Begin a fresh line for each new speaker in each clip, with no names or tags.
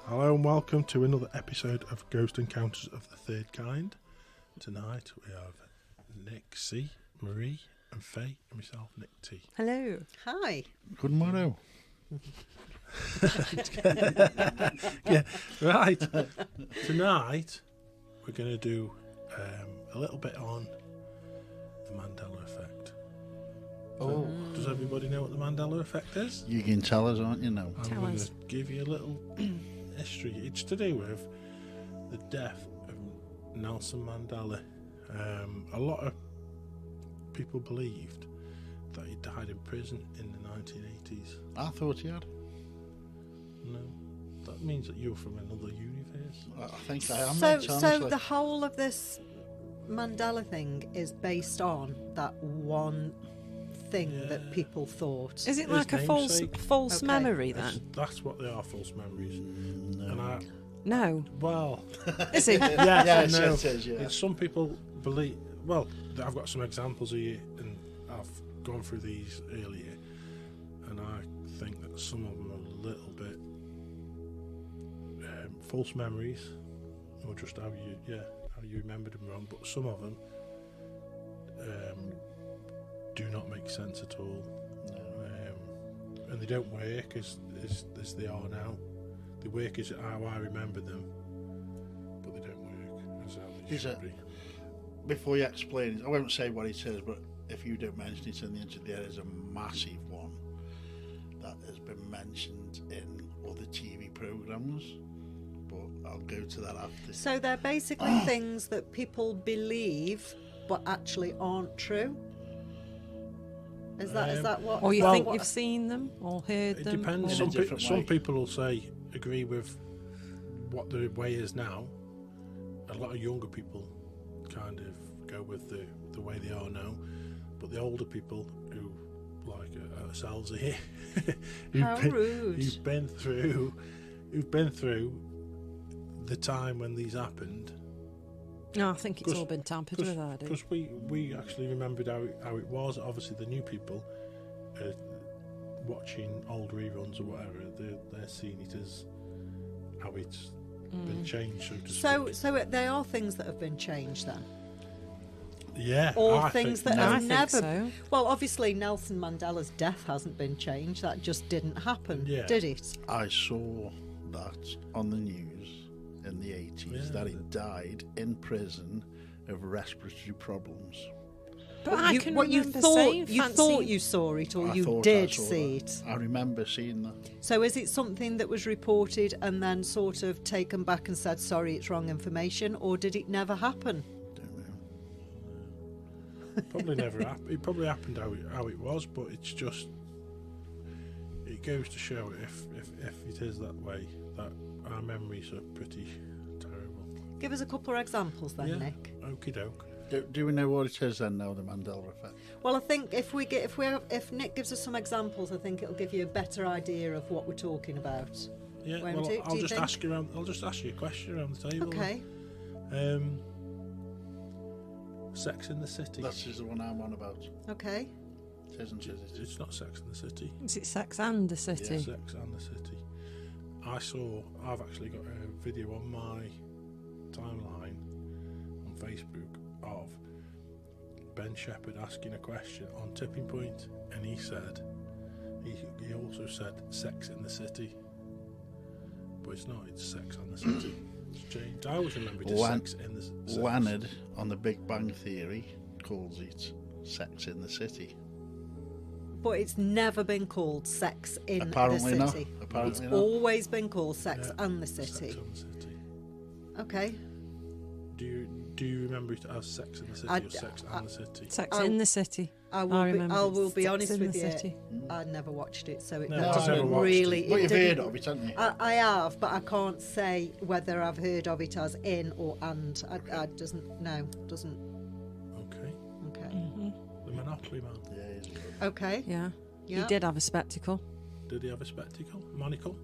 Hello and welcome to another episode of Ghost Encounters of the Third Kind. Tonight we have Nick C, Marie and Faye, and myself, Nick T.
Hello.
Hi.
Good morning.
Yeah, right. Tonight we're going to do a little bit on the Mandela Effect.
Oh.
Does everybody know what the Mandela Effect is?
You can tell us, aren't you, now?
I'm going to give you a little history. It's to do with the death of Nelson Mandela. A lot of people believed that he died in prison in the 1980s.
I thought he had.
No, that means that you're from another universe.
I think I am.
So the whole of this Mandela thing is based on that one thing that people thought.
Is it like a false
Okay.
memory then?
That's what they are, false memories.
No.
And
No.
well,
Is it?
yes, no.
It is, yeah.
It's some people believe. Well, I've got some examples here, and I've gone through these earlier, and I think that some of them are a little bit false memories, or just how you remembered them wrong. But some of them do not make sense at all, and they don't work as they are now. They work as how I remember them, but they don't work as how they should be.
Before you explain it, I won't say what it is, but if you don't mention it in the interview, there is a massive one that has been mentioned in other TV programmes, but I'll go to that after.
So they're basically things that people believe but actually aren't true? Is that what?
Or you
Well,
think you've seen them or heard
It
them?
depends.
or-
Some people will say agree with what the way is now. A lot of younger people kind of go with the way they are now, but the older people who like ourselves here,
How rude.
who've been through the time when these happened.
No, I think it's all been tampered with, I do.
Because we actually remembered how it was. Obviously, the new people watching old reruns or whatever, they're seeing it as how it's been changed, so to speak.
So they are things that have been changed then?
Yeah.
Or
I
things
think,
that
I
have
think
never...
so.
Well, obviously Nelson Mandela's death hasn't been changed. That just didn't happen,
Yeah.
did it?
I saw that on the news in the 80s that he died in prison of respiratory problems.
But I can remember
you
saying
thought you saw it, or
I
you
thought I
did
saw
see
that.
it.
I remember seeing that.
So is it something that was reported and then sort of taken back and said, sorry, it's wrong information, or did it never happen?
Don't know.
probably never happened. It probably happened how it was, but it's just it goes to show if it is that way, that our memories are pretty terrible.
Give us a couple of examples then,
Yeah.
Nick.
Okie doke.
Do we know what it is then now, the Mandela Effect?
Well, I think if Nick gives us some examples, I think it'll give you a better idea of what we're talking about.
Yeah.
Won't
Well,
it,
I'll
do you
just
think?
ask you around. I'll just ask you a question around the table.
Okay.
Sex in the City.
That is the one I'm on about.
Okay.
It isn't it?
It's not Sex in the City.
Is it Sex and the City?
Sex and the City. I've actually got a video on my timeline on Facebook of Ben Shepherd asking a question on Tipping Point, and he also said Sex in the City, but it's not. It's Sex and the City. It's changed. I always remember it as Sex in the City.
Leonard on The Big Bang Theory calls it Sex in the City.
But it's never been called Sex in
Apparently
the
not.
City.
Apparently
It's
not.
always been called Sex and the
Sex
City.
and the City.
Okay.
Do you remember it as Sex in the City or Sex and the City?
Sex in the City.
I
remember
will be
Sex
honest
in
with
the
you.
City.
I never watched it, so it
No,
that
I've never
doesn't
watched
really.
it.
But you've
didn't-
heard of it, haven't you?
I have, but I can't say whether I've heard of it as in or and. I doesn't.
Okay.
Okay.
The Monopoly Man.
Yeah, he's good.
Okay.
Yeah.
Yeah.
He did have a spectacle.
Did he have a spectacle? Monocle?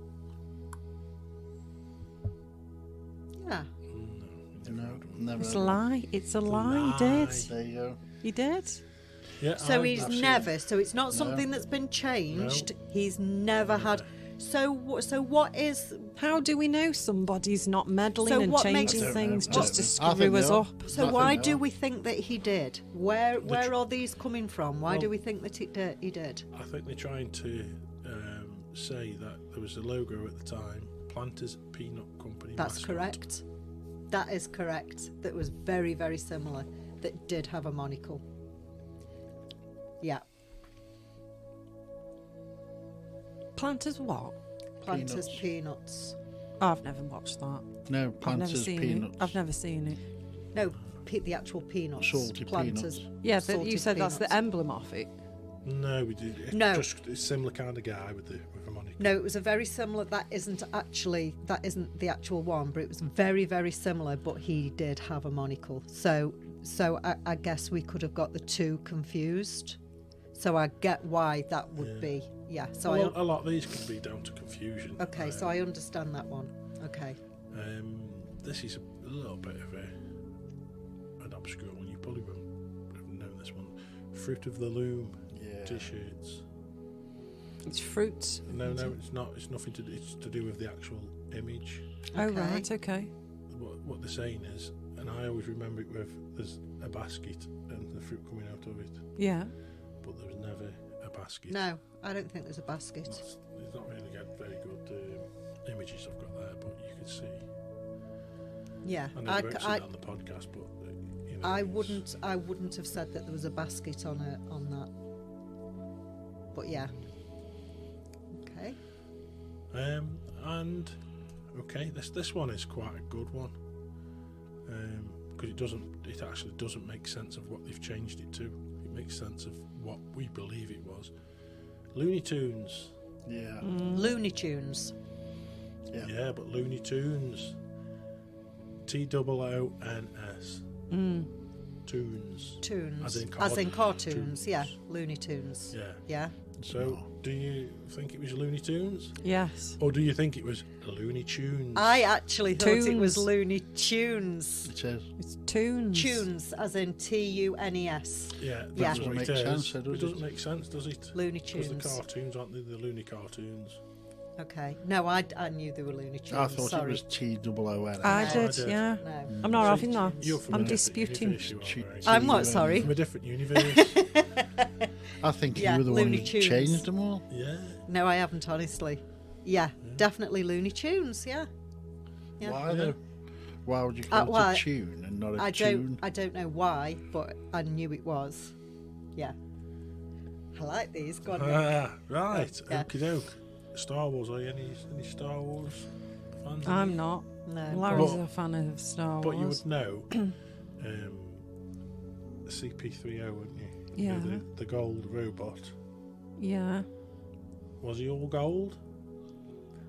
Yeah.
No, never.
It's a
heard of
lie. It's a lie. He
lie.
did.
it. There you go.
He did.
Yeah.
So
I've
he's
seen
never.
it.
So it's not something that's been changed. He's never had. So what is?
How do we know somebody's not meddling
So
and
what makes-
changing
I don't
things
know.
just to
I think
screw us
they are.
up?
So
I
why
think they
do
are.
we think that he did? Where are these coming from? Why do
Well-
we think that he did?
I think they're trying to say that there was a logo at the time, Planters Peanut Company.
That's
mascot.
correct. That is correct. That was very, very similar. That did have a monocle. Yeah.
Planters what?
Planters
Peanuts.
peanuts.
Oh, I've never watched that.
No,
I've never
Planters
seen
peanuts.
it. I've never seen it.
No, the actual peanuts.
Salty
Planters.
peanuts.
Yeah, but you
Salted
said that's the
peanuts.
emblem of it.
No, we did. It's
No.
just a similar kind of guy with a monocle.
No, it was a very similar. That isn't the actual one, but it was very, very similar. But he did have a monocle. So I guess we could have got the two confused. So I get why that would
Yeah.
be. Yeah. So
Well, a lot of these could be down to confusion.
okay. So I understand that one. Okay.
This is a little bit of an obscure one. You probably won't have known this one. Fruit of the Loom
Yeah.
T-shirts.
It's fruits.
No, it's not. It's nothing to do. It's to do with the actual image.
Oh,
Okay.
right, okay.
What they're saying is, and I always remember it with there's a basket and the fruit coming out of it,
Yeah.
but there was never a basket.
No, I don't think there's a basket.
It's not really got very good images I've got there, but you can see.
Yeah.
I know they won't see that on the podcast, but you know,
I
it's-
wouldn't have said that there was a basket on that. But yeah. Okay.
And okay, this one is quite a good one because it actually doesn't make sense of what they've changed it to. It makes sense of what we believe it was. Looney Tunes,
Yeah.
Looney Tunes.
Yeah.
yeah, but Looney Tunes, TOONS, Tunes,
Tunes.
As in
cartoons.
tunes.
Yeah. Looney Tunes.
yeah.
Yeah.
So,
No.
do you think it was Looney Tunes,
Yes.
or do you think it was Looney Tunes?
I actually thought it was
Tunes.
Looney Tunes.
It is.
It's tunes.
Tunes, as in TUNES.
Yeah,
Yeah.
that's
Doesn't
what
make
it is.
sense, though, does
It doesn't
it?
make sense, does it?
Looney
Because the
Tunes.
cartoons aren't they the Looney cartoons?
Okay. No, I knew they were Looney Tunes.
I thought
Sorry.
it was TOON.
I
No.
did,
I did.
yeah.
No.
I'm not
So
having that.
You're from
I'm
a different
disputing.
universe, you are,
Che-
Mary.
I'm what?
TUN.
Sorry.
From a different universe.
I think
Yeah,
you were the one
Looney
who
Tunes.
changed them all.
Yeah.
No, I haven't, honestly. Yeah, definitely Looney Tunes. Yeah. Yeah.
Why
Yeah.
though? Why would you call it
well,
a tune and not a
I
tune?
don't know why, but I knew it was. Yeah. I like these. Go on, Nick.
Right.
Yeah.
Okie doke. Star Wars. Are you any Star Wars fans?
I'm not.
No.
Larry's
But-
a fan of Star
But you
Wars.
would know CP30, wouldn't you? You know,
Yeah.
the gold robot.
Yeah.
Was he all gold?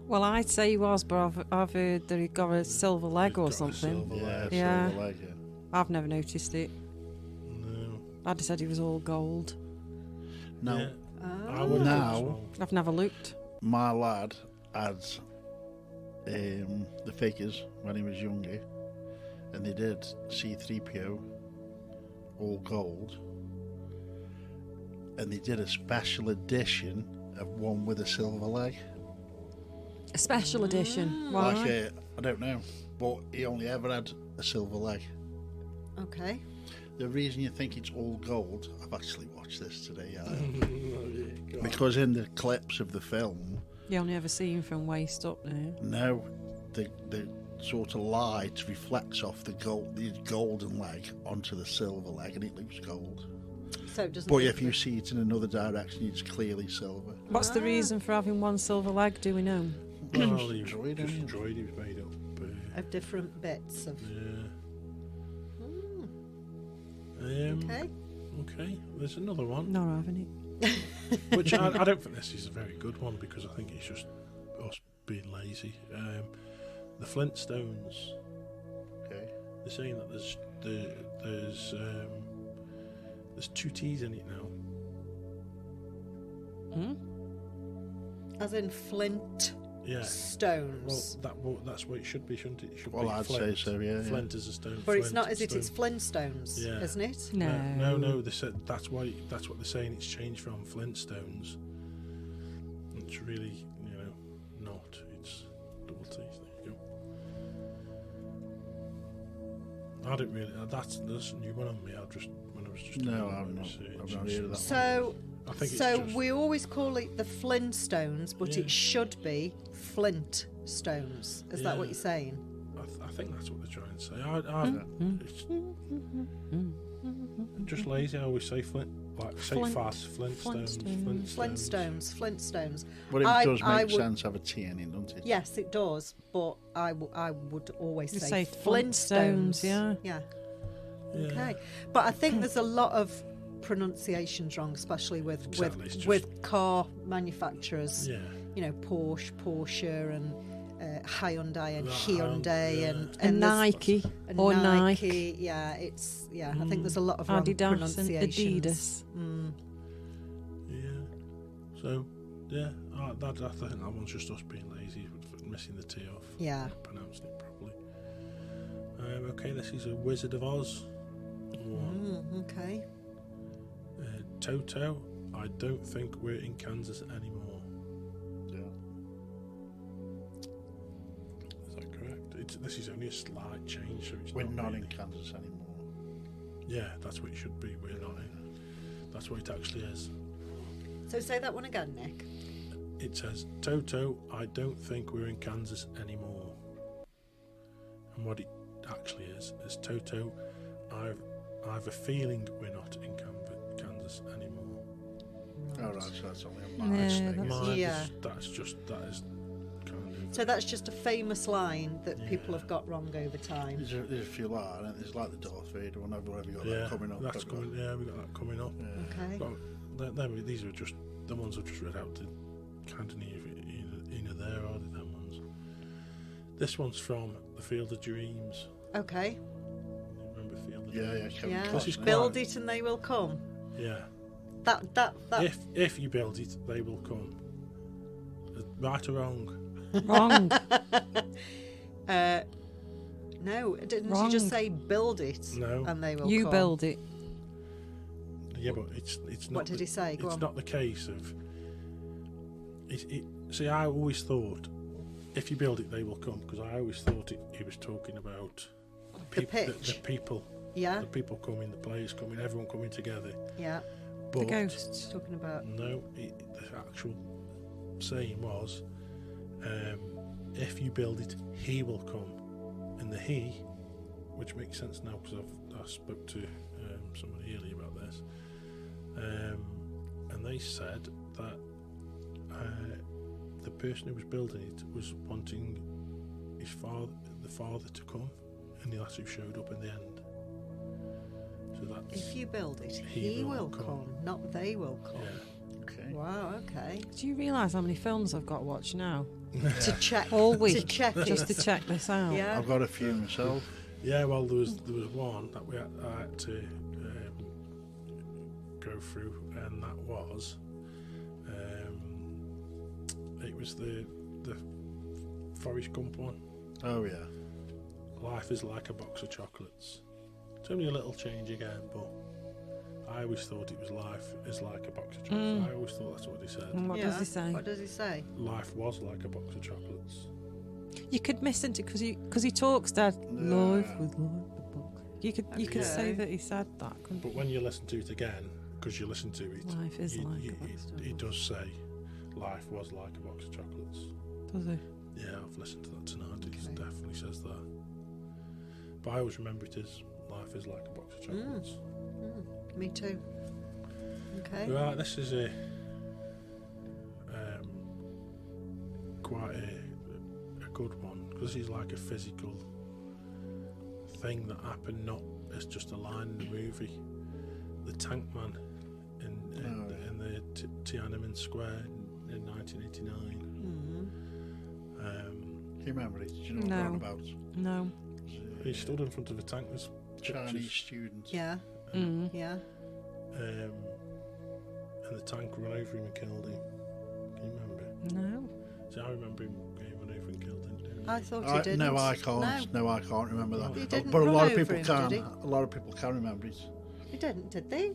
Well, I'd say he was, but I've heard that he got a silver leg
He's
or
got a
something.
silver
Yeah,
leg.
Yeah.
silver leg, yeah.
I've never noticed it.
No.
I'd have said he was all gold.
Now,
Yeah. I
Oh.
would
Now-
think so.
I've never looked.
my lad had the figures when he was younger, and they did C3PO all gold, and they did a special edition of one with a silver leg.
A special edition. Why?
Like I don't know, but he only ever had a silver leg.
Okay.
The reason you think it's all gold, I've actually watched this today,
Oh, yeah, God.
because in the clips of the film,
You only ever see him from waist up there.
no, the sort of light reflects off the golden leg onto the silver leg, and it looks gold.
So it doesn't.
But
look
if you
like-
see it in another direction, it's clearly silver.
What's the
Ah.
reason for having one silver leg? Do we know?
Well, he was
Droid,
just a
isn't
droid. He was made up.
of different bits of.
Yeah.
Okay.
Okay. There's another one,
Not having it.
which I don't think this is a very good one because I think it's just us being lazy. The Flintstones.
Okay.
They're saying that there's two T's in it now.
Hmm?
As in Flint
Yeah.
stones.
That's what it should be, shouldn't it? It should
Well,
be
I'd
Flint.
say so, yeah.
Flint is a stone.
but it's
Flint
not, is it?
stone.
It's Flintstones,
Yeah.
isn't it?
No.
No. They said that's what they're saying. It's changed from Flintstones. It's really, I didn't really. That's a new one on me. I was just
No, I've not heard of that.
So,
I think
so
it's just,
we always call it the Flintstones, but
Yeah.
it should be Flintstones. Is that what
Yeah.
you're saying?
I think that's what they're trying to say. It's just lazy. I always say Flint, like say
Flint.
fast. Flintstones.
Flintstones.
But it does
I
make
would-
sense to have a T in it, doesn't it?
Yes, it does. But I would always
You
say
say
Flintstones.
Flintstones, yeah.
Yeah.
Yeah.
Okay. But I think there's a lot of pronunciations wrong, especially with
Exactly, it's just-
with car manufacturers.
Yeah.
You know, Porsche, and Hyundai and
Right,
Hyundai
yeah.
and
And
there's-
Nike
and
or
Nike.
Nike,
Yeah, I think there's a lot of wrong
Adidas and
pronunciations.
Adidas.
Yeah. So, yeah, I think that one's just us being lazy, for missing the T off.
Yeah.
Not pronouncing it properly. Okay, this is a Wizard of Oz one.
Okay.
Toto, I don't think we're in Kansas anymore.
Yeah.
Is that correct? This is only a slight change, so it's
We're not in
really-
Kansas anymore.
Yeah, that's what it should be. We're not in. That's what it actually is.
So say that one again, Nick.
It says, Toto, I don't think we're in Kansas anymore. And what it actually is Toto, I've a feeling we're not in Kansas anymore.
All right, so that's only a
Yeah,
minor thing.
that's-
Mine
Yeah.
that is kind of.
So that's just a famous line that people
Yeah.
have got wrong over time.
There's a few like that. There's like the Darth Vader one. I've already got
Yeah,
that coming up.
that's coming. Yeah, we got that coming up.
Yeah.
Okay.
But these are just the ones I've just read out. To kind of either there or them ones. This one's from The Field of Dreams.
Okay.
Remember Field of
Yeah,
Dreams?
Kevin
Yeah.
This is
Costner.
Build it and they will come.
Yeah.
That.
If you build it, they will come. Right or wrong?
Wrong.
No, didn't
Wrong.
you just say build it
No.
and they will
You
come?
build it.
Yeah, but it's not.
What did he say? Go
It's
on.
not the case of. See, I always thought, if you build it, they will come. Because I always thought he was talking about
The pitch.
the people,
Yeah,
the people coming, the players coming, everyone coming together.
yeah.
The
But
ghosts.
Talking about
no, the actual saying was, if you build it, he will come. And the he, which makes sense now because I spoke to somebody earlier about this, and they said that the person who was building it was wanting the father to come, and that's who showed up in the end. So that's
if you build it,
He
he
will
will
come.
come, not they will come.
yeah.
Okay.
Wow. Okay.
Do you realise how many films I've got to watch now?
To check.
All
To
week.
check
Just to
it.
check this out.
Yeah.
I've got a few myself.
Yeah, well, there was one that I had to go through, and that was it was the Forrest Gump one.
Oh yeah.
Life is like a box of chocolates. It's only a little change again, but I always thought it was life is like a box of chocolates. I always thought that's what he said.
And what
Yeah.
does he say?
What does he say?
Life was like a box of chocolates.
You could miss it because he talks that
Yeah.
life with like the book. You could say
Okay.
that he said that. Couldn't
But when you listen to it again, because you listen to it,
Life is like a box of
it does say life was like a box of chocolates.
does he?
Yeah, I've listened to that tonight. It
Okay.
definitely says that. But I always remember it as life is like a box of chocolates.
Me too. Okay.
Right, this is a quite a good one because he's like a physical thing that happened, not as just a line in the movie. The Tank Man in the Tiananmen Square in 1989.
Do you remember it? Do you know what I'm
No.
about?
No.
He stood in front of a tank. There's
Chinese
pictures,
students.
Yeah.
Mm.
Yeah.
and the tank ran over him and killed him. Can you remember?
No.
See, I remember him getting run over and killed him.
I thought he
I,
didn't.
no, I can't.
No,
No, I can't remember that.
He didn't
But a
run
lot of
over
people
him,
can.
did he?
A lot of people can remember it.
he didn't, did they?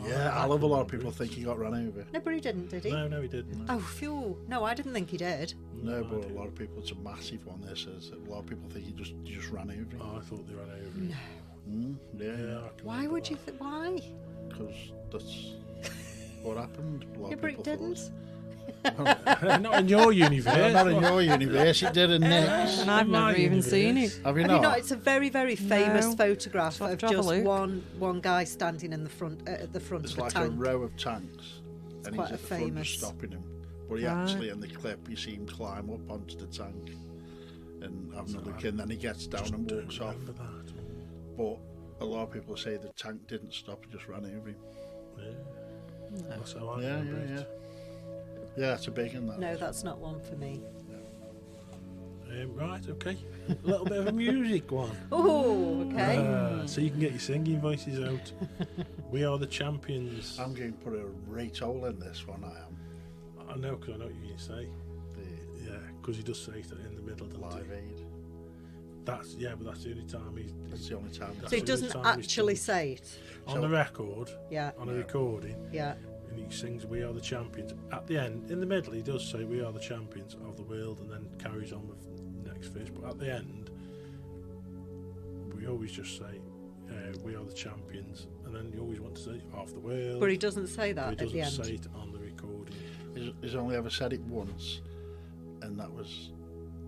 Yeah, a lot of people think he got run over.
No, but he didn't, did he?
No, he didn't.
Oh, phew. No, I didn't think he did.
No,
I
but a
didn't.
lot of people, it's a massive one. This is a lot of people think he just ran over him.
Oh, I thought they ran over him.
Yeah,
I can
Why
remember
would you
that.
think? Why?
because that's what happened. A lot
Yeah,
of
but it
people
didn't.
thought.
Not in your universe.
Not in your universe, it did in Nick's.
And I've
My
never even seen
universe.
it.
Have you
Have
not?
you not? It's a very, very famous
No.
photograph
So I'll
of
have to have a
just
look.
one guy standing in the front at the front
It's
of a
like
tank.
a row of tanks, and
quite
he's
a
at the front
famous-
just stopping him. But he
Right.
actually, in the clip, you see him climb up onto the tank and have a look, and then he gets down and
Don't
walks off.
remember that.
But a lot of people say the tank didn't stop; it just ran over him.
Yeah. That's how I
Yeah,
remember
yeah,
it.
Yeah, it's a big one. That
No,
is.
that's not one for me.
Right, okay. A little bit of a music one.
Oh, okay.
So you can get your singing voices out. We are the champions.
I'm going to put a rate hole in this one. I am.
I know, because I know what you're going to say.
The
Yeah, because he does say it in the middle, doesn't
Live
he?
Aid.
But that's the only time he's
That's the only time.
That's
So he
the
doesn't
only time he's
actually
done
say it.
on the record,
Yeah,
on a recording,
yeah.
and he sings "We Are the Champions." At the end, in the middle, he does say "We are the champions of the world," and then carries on with the next verse. But at the end, we always just say "We are the champions," and then you always want to say "of the world."
But he doesn't say
but
that
he
at the
doesn't
end.
say it on the recording.
He's only ever said it once, and that was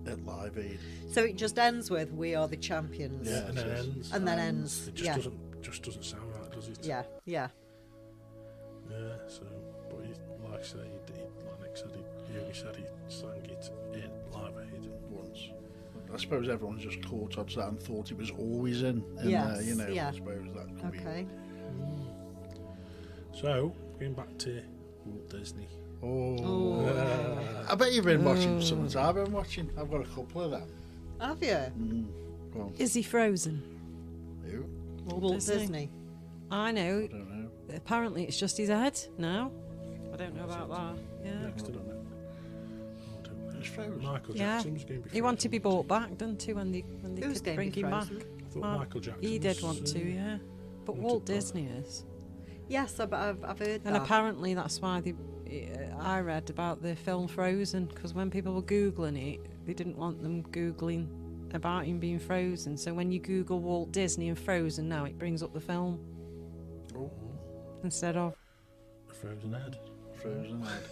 at Live Aid.
So it just ends with "We are the champions."
Yeah.
And then
it is.
ends.
And then ends.
It just
Yeah,
doesn't sound right, does it?
yeah, yeah.
Yeah, so, but he, like I say, like Nick said, he only said he sang it in Live Aid.
Once. I suppose everyone's just caught on to that and thought it was always in
Yes,
there, you know.
yeah.
I suppose that could
Okay.
So, going back to Walt Disney.
be. I bet you've been watching some of I've been watching. I've got a couple of them.
Have you?
Go on.
Is he frozen?
Who?
Walt Disney.
I know.
I don't know.
Apparently, it's just his head now. I don't know about that. Yeah.
Next to it. I don't know.
It's frozen.
Michael
Yeah.
Jackson was going to be
He wanted to be
frozen,
bought back, didn't he, when they
Who's
could
going to
bring
be
him back?
frozen?
I thought
Well,
Michael Jackson
He did
was,
want to, yeah. But
wanted
Walt
back.
Disney is.
Yes, I've heard
And
that.
apparently that's why I read about the film Frozen, because when people were Googling it, they didn't want them Googling about him being frozen. So when you Google Walt Disney and Frozen now, it brings up the film
Oh,
instead of.
A frozen head.
frozen head.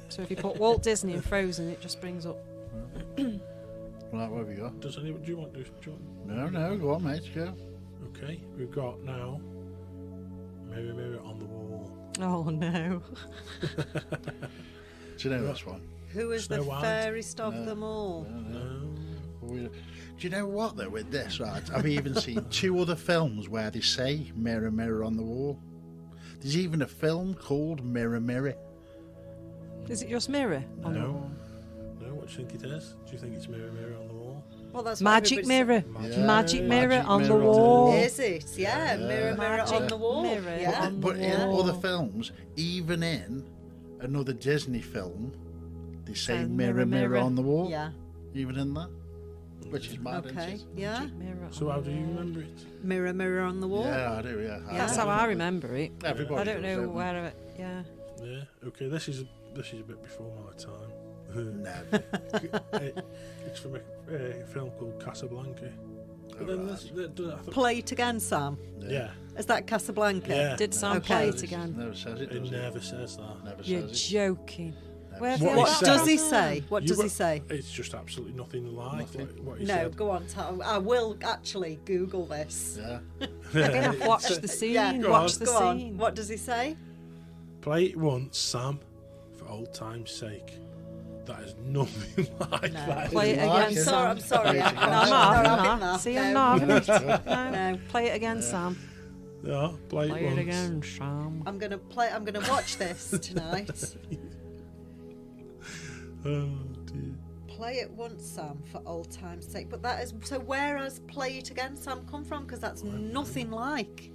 So if you put Walt Disney and Frozen, it just brings up.
Right, what have you got?
Does anyone, do you want to?
No, go on, mate, go.
Okay, we've got now Mirror, Mirror on the Wall.
Oh no.
Do you know this one?
Who is
Snow
the
White.
fairest of them all?
No.
Do you know what though with this, right? I've even seen 2 other films where they say Mirror, Mirror on the Wall. There's even a film called Mirror, Mirror.
Is it just mirror? on the
No.
wall?
No, what do you think it is? Do you think it's Mirror, Mirror on the Wall?
Well, that's what
Magic
everybody
mirror.
Yeah,
Magic mirror
Magic
on the
Mirror on the
wall.
says. Is it? Yeah, mirror, mirror on
Magic
the wall.
mirror
Yeah.
on
But
the
in
wall.
other films, even in another Disney film, they say
And
Mirror,
Mirror,
Mirror
Mirror.
on the Wall.
Yeah.
Even in that. Which is mad,
Okay.
isn't it?
Yeah.
Mirror
So
on
how
the
do you
wall.
remember it?
Mirror, mirror on the wall.
Yeah, I do, yeah.
That's how I remember it.
Everybody
I don't
does,
know
they?
where. Yeah.
Yeah. Okay, this is a bit before my time.
Never.
It's from a film called Casablanca. But then
Alright.
I thought,
Play it again, Sam.
yeah,
Is that Casablanca?
yeah.
Did Sam
Okay.
play it again?
Never says it,
It
does
never says that.
Never
You're
says it.
joking.
Never
Where
says
have
What
you
he
got
said-
that
Does he
from?
say? What
You
does he
were-
say?
It's just absolutely nothing like
Nothing.
what he
No,
said.
go on, Tom. I will actually Google this.
Yeah.
You're gonna have to watch the scene.
Yeah,
Go
watch
on.
the
Go on.
scene.
What does he say?
Play it once, Sam, for old time's sake. That is nothing like
No.
that.
Play it
Like
again,
it.
Sam.
I'm sorry.
Play it
I'm
again.
No,
not
I'm not having
having
that. See, I'm
No.
not having it. No.
No.
Play it again, Sam.
Yeah, play
Play
it
it
once.
again, Sam.
I'm gonna watch this tonight.
Oh dear.
Play it once, Sam, for old time's sake. But that is so. Where has "Play It Again, Sam" come from? Because that's nothing like.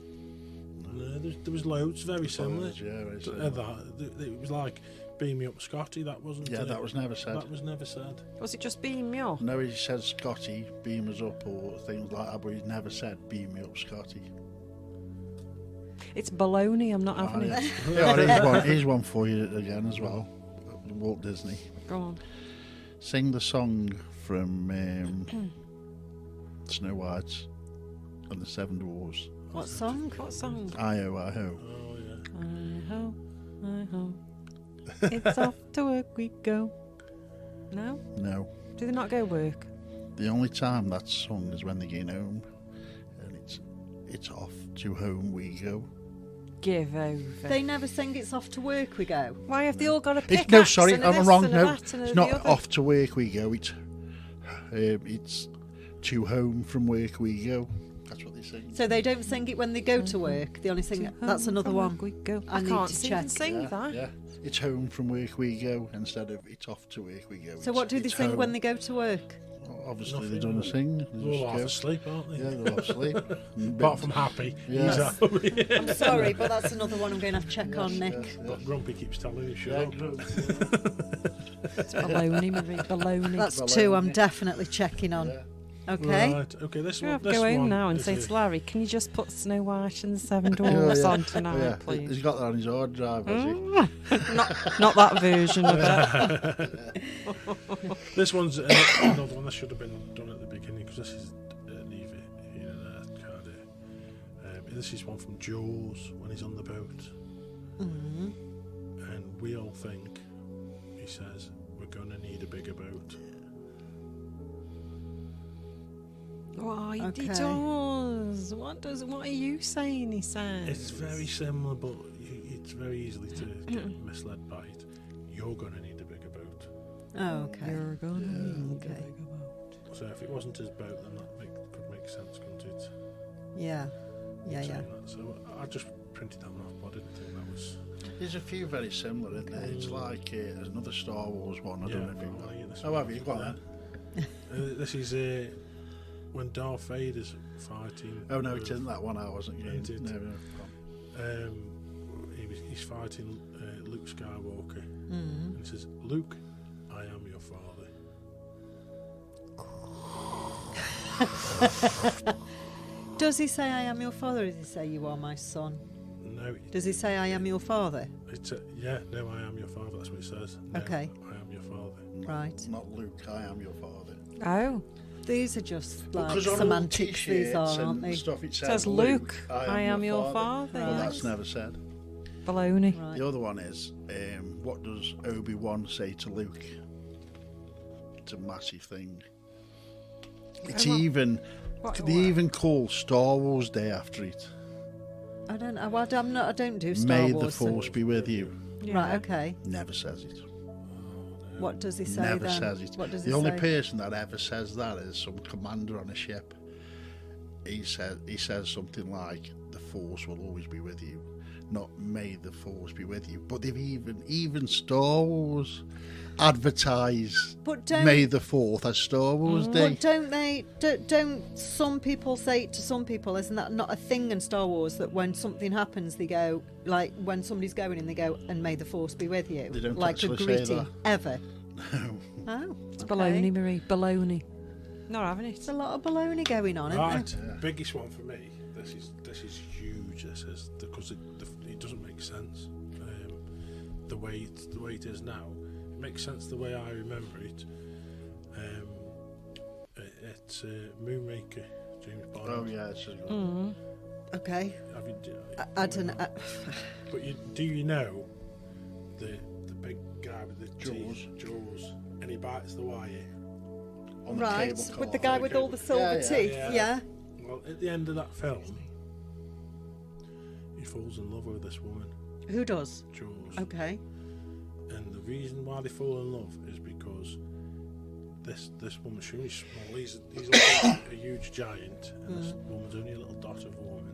No, there was loads very similar.
Yeah, very
to
similar.
that. It was like "Beam Me Up, Scotty." That wasn't.
Yeah,
it?
that was never said.
That was never said.
Was it just beam me up?
No, he said Scotty, beam us up or things like that, but he never said beam me up, Scotty.
It's baloney. I'm not having it.
Yeah, here's one for you again as well. Walt Disney.
Go on.
Sing the song from Snow White and the Seven Dwarfs.
What song?
What song?
I-ho, I-ho.
Oh, yeah.
I-ho, I-ho. It's off to work we go. No?
No.
Do they not go work?
The only time that's sung is when they get home. And it's off to home we go.
Give over.
They never sing It's Off to Work We Go.
Why have they all got a
It's,
pickaxe?
no, sorry,
and a
I'm
this
wrong.
and a
No,
that and
it's
a
not
the other?
off to work we go. It's to home from work we go. That's what they sing.
So they don't sing it when they go to work. They only sing
To
it. That's
home
another
from
one.
work we go.
I
I
need
can't
to
even
check.
sing
Yeah,
that.
yeah. It's home from work we go instead of it's off to work we go.
So what do they
It's
sing
home.
when they go to work?
Well, obviously
Nothing,
they don't sing. They
They're all half
just
asleep, aren't
go.
they?
Yeah, they're all asleep.
Apart from Happy.
Yeah.
He's out.
I'm sorry, but that's another one I'm going to have to check on, Nick.
Yes, yes.
But Grumpy keeps telling you, shut
Yeah,
up.
It's baloney, Marie. Baloney.
That's
Baloney.
two I'm definitely checking on.
Yeah.
Okay.
Right, okay, this
You
one.
have to
This
go home
one
now and
is
say
a-
to Larry, can you just put Snow White and the Seven Dwarfs on tonight,
yeah.
please?
He's got that on his hard drive, has he?
Not that version of it.
This one's another one that should have been done at the beginning because this is leave it here and there, kind of. This is one from Jaws when he's on the boat, and we all think he says we're going to need a bigger boat.
Why he
Okay.
does? What are you saying? He says
It's very similar, but it's very easily to get misled by it. You're going to need a bigger boat.
Oh, okay.
You're gonna need
okay.
a bigger boat.
So if it wasn't his boat, then that could make sense, couldn't it?
Yeah. Yeah, yeah.
Saying that. So I just printed that one off, but I didn't think that was.
There's a few very similar, isn't there? It's like there's another Star Wars one. I don't know if you've got.
yeah, this
Oh,
one.
have you? Go on then.
This is when Darth Vader's fighting.
Oh no, it isn't that one. I wasn't getting.
It is.
No, no.
He's fighting Luke Skywalker,
Mm.
and he says, "Luke, I am your father."
Does he say I am your father, or does he say you are my son?
No,
Does he say I am your father?
it's no, I am your father. That's what it says. No,
Okay.
I am your father.
Right.
Not Luke. I am your father.
Oh,
These are just like
Because on all
semantics, these
t-shirts
are, aren't
and
they?
stuff, it
says
says
Luke, I am your father.
Well,
yes.
that's never said.
Baloney.
Right.
The other one is, what does Obi-Wan say to Luke? It's a massive thing. It's
what-
even,
what-
they even call Star Wars Day after it.
I don't know. Well, I don't do Star
May
Wars.
the
so-
Force be with you.
Yeah.
Right. Okay.
Never says it.
What does he say
Never
then?
says it.
What does
The
he
only
say?
person that ever says that is some commander on a ship. He says something like, "The Force will always be with you," not "May the Force be with you." But they've even Star Wars advertise
But don't.
May the 4th as Star Wars Day.
But don't they? Don't some people say it to some people? Isn't that not a thing in Star Wars that when something happens, they go like when somebody's going in, they go and May the Force be with you,
They don't
like a
actually say
greeting
that.
ever.
No.
Oh,
It's
okay.
baloney, Marie. Baloney. Not having it.
It's a lot of baloney going on, isn't
Right,
there?
biggest one for me. This is huge. This is because it doesn't make sense. The way it is now, it makes sense the way I remember it. It's Moonraker, James Bond.
Oh yeah, it's just,
Mm.
Okay.
Have you,
I don't know.
But do you know the big guy with the
Jaws.
Jaws, and he bites the wire.
on the
Right,
cable car.
with the guy with all the silver
Yeah,
teeth,
yeah.
yeah.
Well, at the end of that film, he falls in love with this woman,
Who does?
Jaws.
Okay.
And the reason why they fall in love is because this woman, she's only small. He's like a huge giant, and this woman's only a little dot of a woman.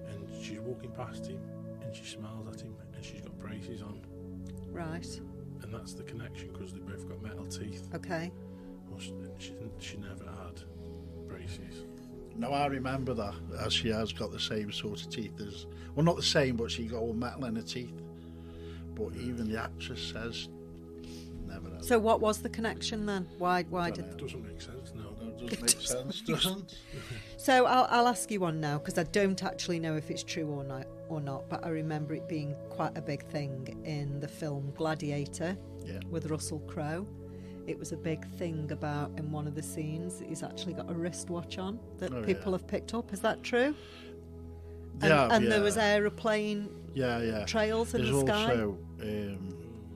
And she's walking past him, and she smiles at him, and she's got braces on,
Right.
and that's the connection because they both got metal teeth.
Okay.
Well, she never had braces.
No, I remember that, as she has got the same sort of teeth as... Well, not the same, but she got all metal in her teeth. But even the actress says, never had.
So what was the connection then? Why did?
It doesn't make sense now.
No, it doesn't make sense, doesn't.
So I'll ask you one now because I don't actually know if it's true or not. But I remember it being quite a big thing in the film Gladiator with Russell Crowe. It was a big thing about in one of the scenes. He's actually got a wristwatch on that people have picked up. Is that true? And there was aeroplane trails in
There's
the sky.
also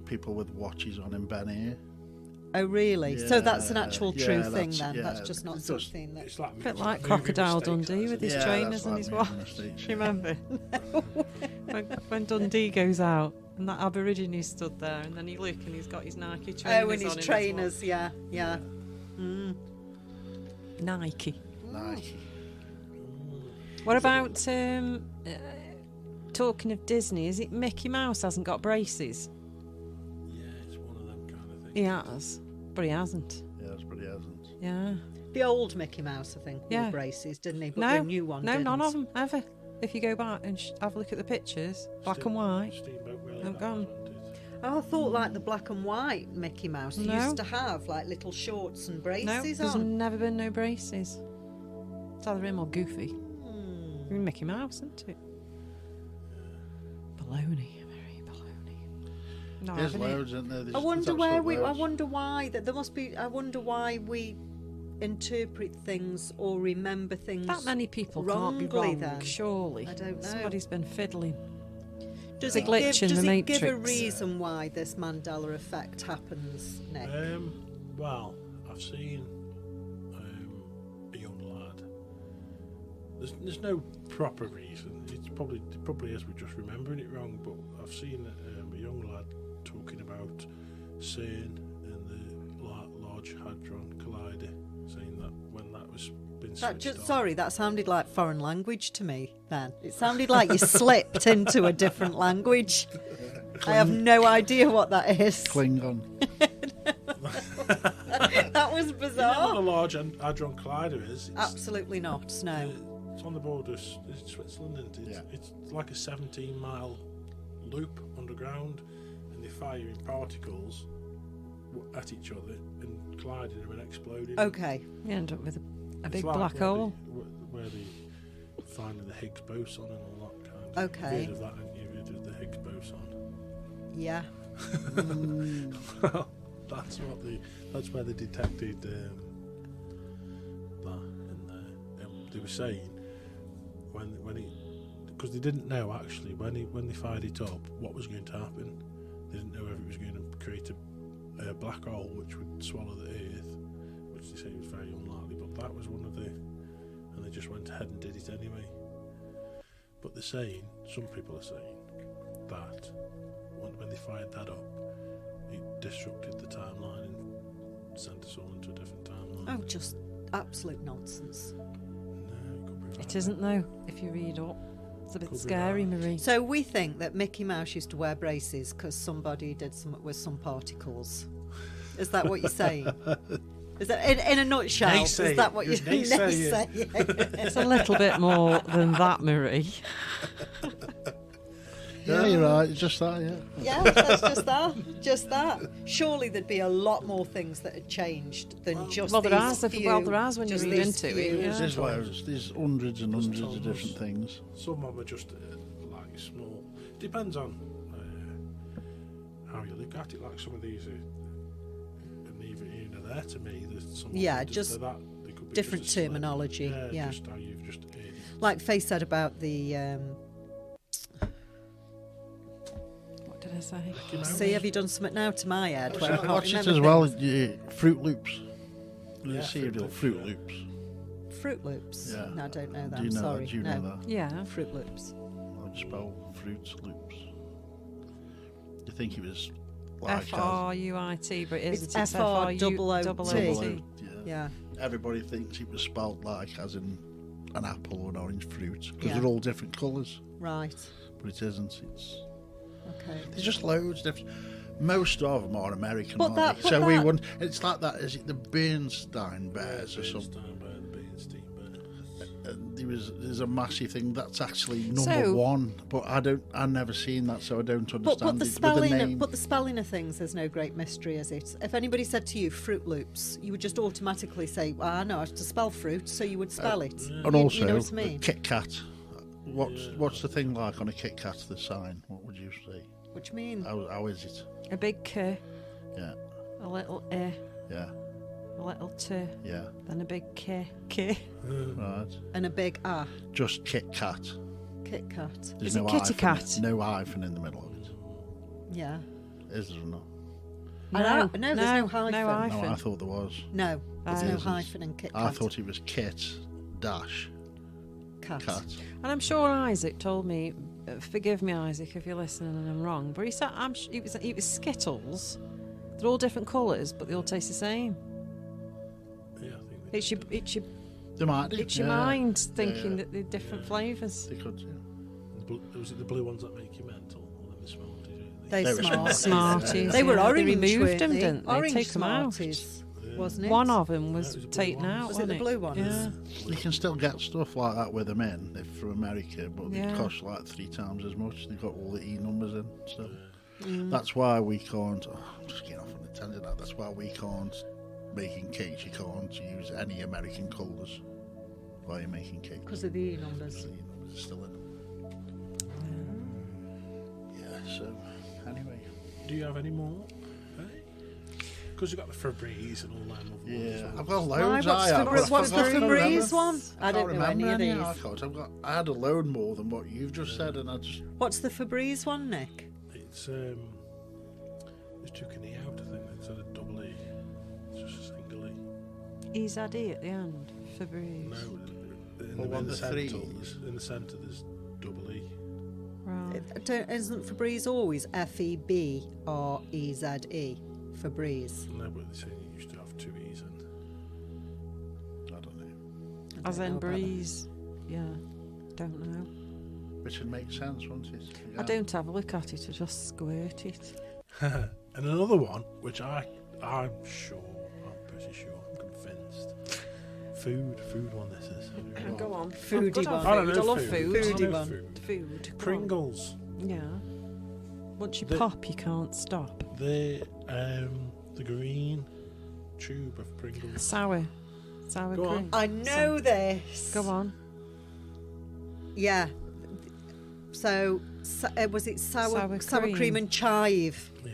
people with watches on in Ben Air.
Oh really? So that's an actual true
yeah,
thing
that's-
then.
yeah,
That's just not
it's just-
something that.
It's like
A bit
it's
like
movie
Crocodile
mistakes,
Dundee with his
Yeah,
trainers
that's
and
like
his
movie
watch.
mistakes,
Do you remember? when Dundee goes out and that Aborigine stood there, and then you look and he's got his Nike trainers.
Oh, and his
on
trainers, yeah.
Nike.
Nike.
What about talking of Disney? Is it Mickey Mouse hasn't got braces?
Yeah, it's one of them kind of things.
He has, but he hasn't.
Yeah, that's pretty hasn't.
Yeah.
The old Mickey Mouse, I think, wore
Yeah.
braces, didn't he? But
No,
the new one
no,
didn't.
none of them ever. If you go back and have a look at the pictures, black and white.
Steamboat Willie,
They've
that
gone.
was on it.
Oh, I thought like the black and white Mickey Mouse
No.
used to have like little shorts and
No,
braces
there's
on.
never been no braces. It's either him or Goofy. Mickey Mouse, isn't it? Baloney, very baloney. No,
There's
having it.
loads, isn't there? There's,
I wonder
there's
where
absolute
we. I
loads.
wonder why that there must be. I wonder why we interpret things or remember things.
That many people can't be
wrongly
wrong,
then.
surely.
I don't know.
Somebody's been fiddling.
Does
It's
it
a glitch
give,
in
does
the
it give a
Matrix.
reason why this Mandela Effect happens, Nick?
Well, I've seen a young lad. There's no proper reason. It's probably is we're just remembering it wrong. But I've seen a young lad talking about CERN and the Large Hadron Collider, saying that when that was been switched on.
Sorry, that sounded like foreign language to me. Then it sounded like you slipped into a different language. I have no idea what that is.
Klingon.
That was
You know what
bizarre.
a Large Hadron Collider is? It's,
Absolutely not. No.
It's on the border of Switzerland, and it's like a 17-mile loop underground, and they fire in particles at each other and colliding them and exploding.
Okay.
You end up with a
It's
big
like
black
where
hole.
where they finding the Higgs boson and all that kind of.
Okay.
You've heard of that, haven't you? You've heard of the Higgs boson.
Yeah.
Well, that's where they detected that, and they were saying when he, because they didn't know actually when they fired it up what was going to happen. They didn't know if it was going to create a black hole which would swallow the Earth, which they say was very unlikely. But that was one of the, and they just went ahead and did it anyway. But they're saying, some people are saying that when they fired that up, it disrupted the timeline and sent us all into a different timeline.
Oh, just absolute nonsense.
No, it could be right.
It isn't though, if you read up. It's a bit
Could be
scary,
right.
Marie.
So we think that Mickey Mouse used to wear braces because somebody did something with some particles. Is that what you're saying? Is that in a nutshell?
Naysaying.
Is that what you're
You're naysaying.
naysaying?
It's a little bit more than that, Marie.
Yeah, you're right. It's just that, yeah.
Yeah, that's just that. Just that. Surely there'd be a lot more things that had changed than just
Well, there
these
are.
few.
Well, there are when you
just
read
these
into it,
few.
yeah.
There's loads. There's hundreds and hundreds of
Sometimes.
different things.
Some of them are just like small. Depends on how you look at it. Like some of these are neither here nor there to me. There's some of
Yeah,
them
just
they're they could be
different
just a slip.
terminology, yeah.
Just how you've just heard it.
Like Faye said about the.
What did I say?
Mickey Mouse.
See, have you done something now to my head? Where I can't
Watch it
remember
as well.
things?
Yeah, Fruit Loops.
Yeah,
Yeah,
Fruit
cereal,
Loops,
Fruit
yeah.
Loops.
Fruit Loops.
Yeah.
No, I don't know that.
Do you
I'm
know
sorry.
that? Do you
no.
know that?
Yeah.
Fruit Loops.
I'd spell Fruit Loops. You think it was like
F-R-U-I-T, but it isn't.
It's
It's
F-R-O-O-T.
F-R-U-O-O-T.
Yeah.
Everybody thinks it was spelled like as in an apple or an orange fruit because
Yeah.
they're all different colours,
Right.
but it isn't. It's
Okay.
there's just loads different. Most of them are American,
But
aren't
that-
they?
but
So we
that-
want. It's like that. Is it the Bernstein Bears or something?
Bernstein Bear, the Bernstein Bear.
there's a massive thing that's actually number
So-
one, but I've never seen that, so I don't understand
But the
it. With the
spelling,
name.
but the spelling of things, there's no great mystery, is it? If anybody said to you Fruit Loops, you would just automatically say, "Well, I know how to spell fruit," so you would spell it.
And
you,
also,
you know what I mean?
Kit Kat. What's the thing like on a Kit Kat? The sign. What would you say?
What do you mean?
How is it?
A big K,
Yeah,
a little A,
yeah,
a little T,
yeah.
then a big K.
Right.
And a big A,
Just Kit Kat.
Kit Kat.
There's
Is it
no
Kitty
hyphen,
Kat?
No hyphen in the middle of it.
Yeah.
Is there or not?
No, there's no hyphen.
No
No,
hyphen.
I thought there was.
No, there's
Oh.
no hyphen in Kit Kat.
I thought it was Kit dash
Cat.
Cat.
And I'm sure Isaac told me, forgive me, Isaac, if you're listening and I'm wrong, but he said it was Skittles. They're all different colours, but they all taste the same.
Yeah, I think they
It's your
They might do.
it's your
yeah.
mind thinking
yeah.
that they're different flavours.
They could, yeah.
was it the blue ones that make you mental, or the Smarties?
They
They were
Smarties.
Smarties.
They were
yeah,
orange.
They removed
weren't
them,
they?
didn't they?
Orange
Take them out.
Smarties, wasn't it?
One of them was
it was the blue
taken
ones.
out.
Was it the
wasn't
blue ones?
Yeah.
You can still get stuff like that with them in if from America, but they
Yeah.
cost like 3 times as much. They've got all the E numbers in. So
Mm.
that's why we can't. I'm just getting off on a tangent. That's why we can't making cakes. You can't use any American colours while you're making cakes.
Because of the E numbers.
The E numbers are still in them. Yeah. So anyway,
Do you have any more? Because you've got the Febreze and all them other
yeah,
ones.
I've got
Why,
loads.
what's
I have.
the,
I've
what's the
forgotten them.
Febreze one? I don't know
remember
any of
any.
these.
I can't. I had a load more than what you've just said, and I just.
What's the Febreze one, Nick?
It's took an E out, I think, instead of double E. It's just a single E.
EZE at the end. Febreze.
No, in
Well,
the,
one
in the
of the
centre,
threes.
in the centre there's double E.
Right.
Isn't Febreze always Febreze? Febreze.
No, but they say you used to have 2 E's in.
I don't know.
I
As
don't
in
know about that.
breeze. Yeah. Don't know.
Which would make sense, wouldn't it?
I don't have a look at it, I just squirt it.
And another one, which I'm pretty sure, I'm convinced. Food one this is.
Go on.
Foodie
I'm good on
one.
I don't
food.
know
I love
food.
food.
I
Foodie
know
one.
food.
Food. Go on.
Pringles.
Yeah. Once you
The-
pop, you can't stop.
The green tube of Pringles.
Sour
Go on.
cream.
I know this.
Go on.
Yeah. So, was it sour
Sour
cream
cream.
and chive?
Yeah.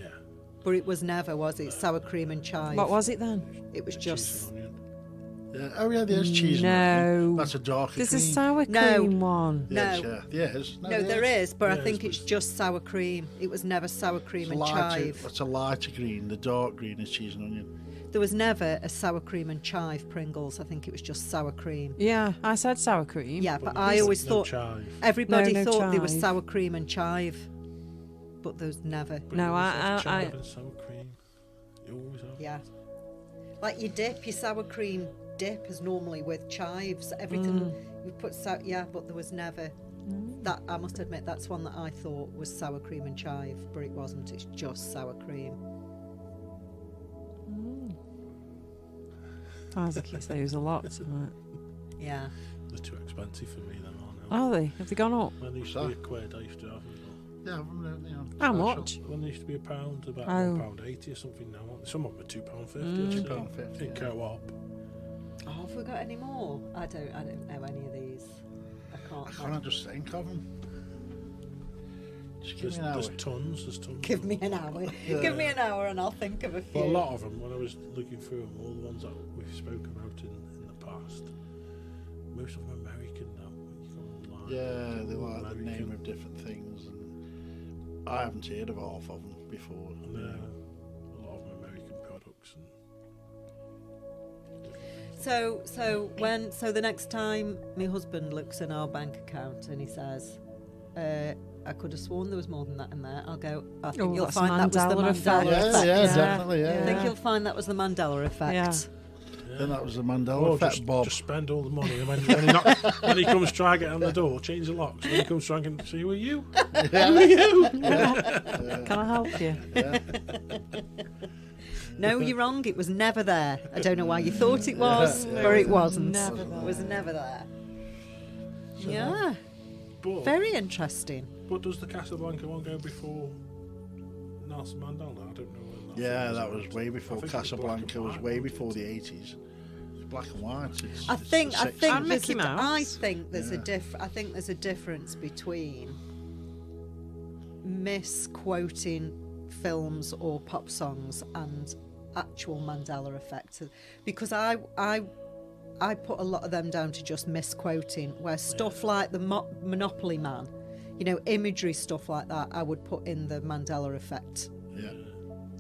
But it was never, was it? Sour cream and chive.
What was it then?
It was
Cheese
just.
and onion.
Yeah. Oh yeah, there's cheese.
No.
That's a darker
There's
cream.
a sour
No.
cream one.
Yes,
No.
yeah. Yes.
No, there is, but I
Yeah,
think
it's-
it's just sour cream. It was never sour cream and chive.
That's a lighter green. The dark green is cheese and onion.
There was never a sour cream and chive Pringles. I think it was just sour cream.
Yeah, I said sour cream.
Yeah, but
there's
I always
no
thought
chive.
everybody
No, no
thought there was
chive.
sour cream and chive, but there was never.
No, I-
Chive and sour cream. You always have.
Yeah, like your dip, your sour cream dip is normally with chives. Everything you put yeah, but there was never. That I must admit, that's one that I thought was sour cream and chive, but it wasn't. It's just sour cream.
Isaac, you say it was a lot tonight.
Yeah.
They're too expensive for me then, aren't
Are they? Have they gone up?
When they used to be a quid, I used to have them.
Yeah.
How
special.
much?
When they used to be £1, about
Oh.
£1.80 or something now. Some of them are £2.50.
£2.50,
In
yeah.
Co-op.
Oh, have we got any more? I don't know any of these. I
I
can't.
can't just think of them. Just give
There's,
me an hour.
there's tons.
Give me an hour. Give me an hour and I'll think of a few.
But a lot of them, when I was looking through them, all the ones that we've spoken about in the past, most of them are American now. You go online,
Yeah, they
all
like the
American.
name of different things, and I haven't heard of half of them before.
No, a lot of them American products.
So the next time my husband looks in our bank account and he says, I could have sworn there was more than that in there, I'll go, I think
Oh,
you'll
that's
find that was the
Mandela
Mandela
effect.
effect.
Yeah, definitely, yeah.
I think you'll find that was the Mandela effect.
Yeah.
Then that was the Mandela
Oh,
effect, Bob.
just spend all the money, and when he comes try get on the door, change the locks. When he comes try and see who are you? Who are you?
Can I help you?
No, you're wrong. It was never there. I don't know why you thought it was,
Yeah.
but it wasn't.
Never
It
there.
was never there. Yeah,
But,
very interesting.
but does the Casablanca one go before Nelson Mandela? I don't know when
Yeah,
film
that was way
I
before
think it was black
Casablanca
and
was
white,
way
wasn't
before
it?
the 80s. It's black and white. It's,
I
it's
think
the
I
60s.
think
And
there's
Mickey
a,
Mouse.
I think there's
Yeah.
I think there's a difference between misquoting films or pop songs and actual Mandela Effect, because I put a lot of them down to just misquoting, where stuff like the Monopoly Man, you know, imagery stuff like that, I would put in the Mandela Effect.
Yeah.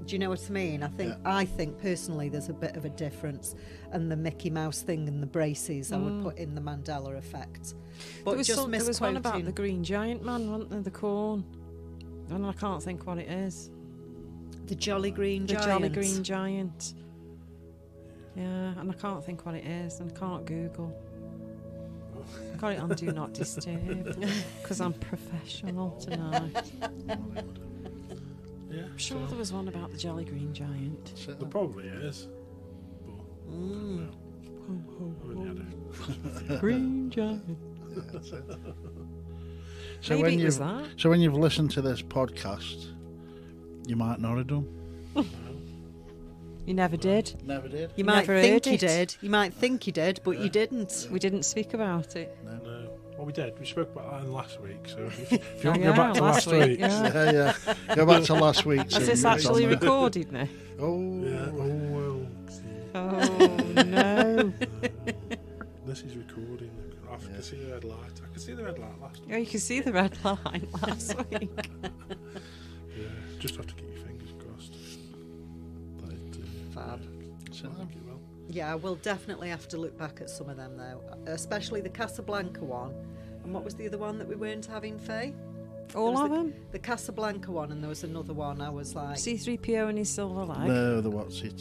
Do you know what I mean? I think personally there's a bit of a difference, and the Mickey Mouse thing and the braces I would put in the Mandela Effect. But
There was,
just
there was one about
misquoting-
the Green Giant Man, wasn't there? The corn. And I can't think what it is.
the Jolly Green
The
Giant.
Jolly Green Giant. Yeah, and I can't think what it is, and I can't Google. I got it on Do Not Disturb because I'm professional tonight.
Yeah,
I'm sure there was one about the Jolly Green Giant.
So,
there probably is. But I really had it.
Green Giant.
so
Maybe
when
it
you've
was that.
so when you've listened to this podcast, you might not have done.
You never did.
Never did.
You might
Never
think
heard
you
it.
did. You might think you did, but you didn't.
We didn't speak about it.
No. Well, we did. We spoke about that last week. So if you
Oh,
want to
yeah,
go back to last week.
yeah.
Yeah. Go back to last week.
Has this actually recorded now?
Oh.
Yeah. Oh well.
Oh no!
This is recording. I can see the red light. I can see the red light last week.
Oh, you can see the red line last week.
Yeah. Just have to keep your fingers crossed. That it,
Fab.
So,
I think it will.
Yeah, we'll definitely have to look back at some of them though, especially the Casablanca one. And what was the other one that we weren't having, Faye?
All
There
of
was
them.
The Casablanca one, and there was another one. I was like,
C-3PO and his silver leg.
no, the what's it?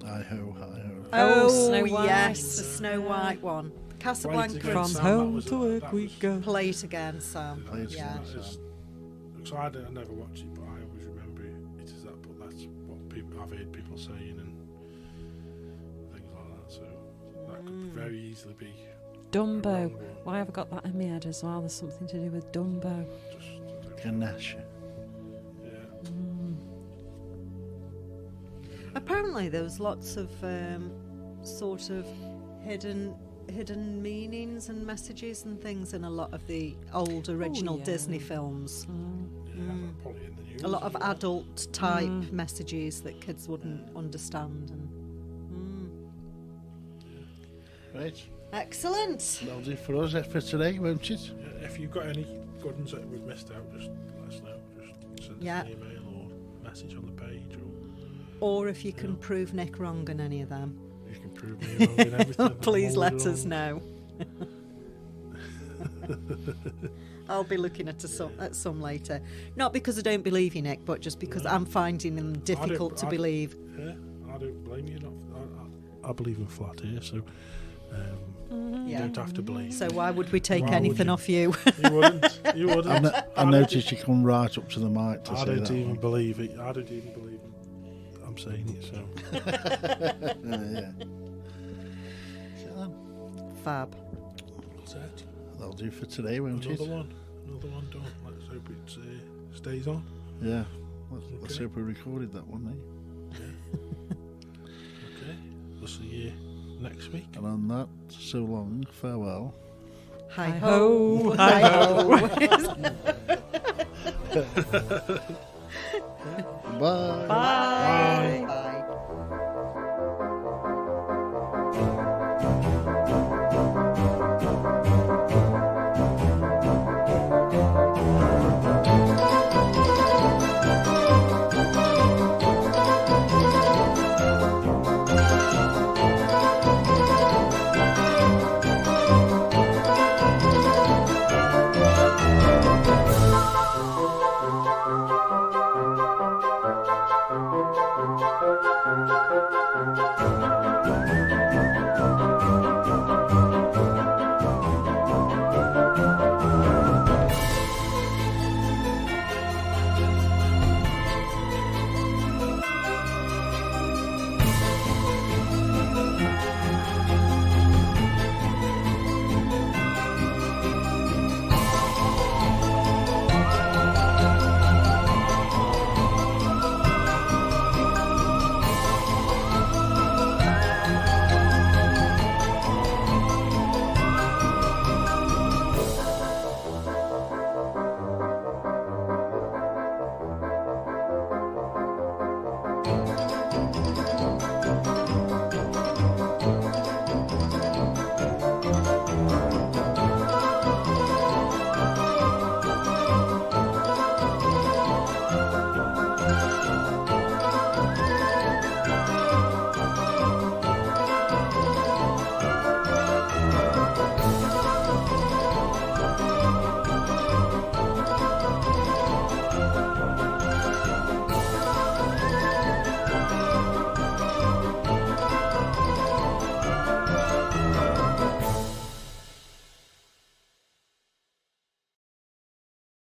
Hi ho, hi ho.
Oh, Snow White.
yes, the Snow White one.
Play
Casablanca.
it again,
From
Sam,
home
that was-
to work
that
we
was-
go.
Play it again, Sam.
Play it
Yeah.
again.
That is- So I never watch it, but I always remember it is that. But that's what people I've heard people saying and things like that. So that could very easily be a wrong
Dumbo.
one.
Why have I got that in my head as well? There's something to do with Dumbo.
Just, I don't know.
Ganesha.
Yeah.
Apparently, there was lots of sort of hidden meanings and messages and things in a lot of the old original
yeah.
Disney films.
Yeah, probably in the news.
A lot of
as well.
adult type messages that kids wouldn't understand. And
Right.
excellent.
That'll do for us for today, won't it?
Yeah, if you've got any good ones that we've missed out, just let us know. Just send
Yeah.
us an email or message on the page,
Or if you can prove Nick wrong on any of them,
or you can prove me wrong in everything.
please
I'm
let
always
us
wrong.
know. I'll be looking at some later. Not because I don't believe you, Nick, but just because I'm finding them difficult to believe.
Yeah, I don't blame you. I believe in flat here, so you
Yeah.
don't have to believe.
So why would we take
Why would
anything
you?
off you?
You wouldn't. You wouldn't.
I noticed you come right up to the mic to
I
say
don't
that
even
one.
believe it. I don't even believe it. I'm saying it, so.
Yeah. So,
Fab.
That's it.
that'll do for today, won't it?
Another one done. Let's hope it stays on.
Yeah. Let's
Okay.
hope we recorded that one, eh?
Okay. We'll see you next week.
And on that, so long, farewell.
Hi
ho.
Hi ho.
Bye.
Bye.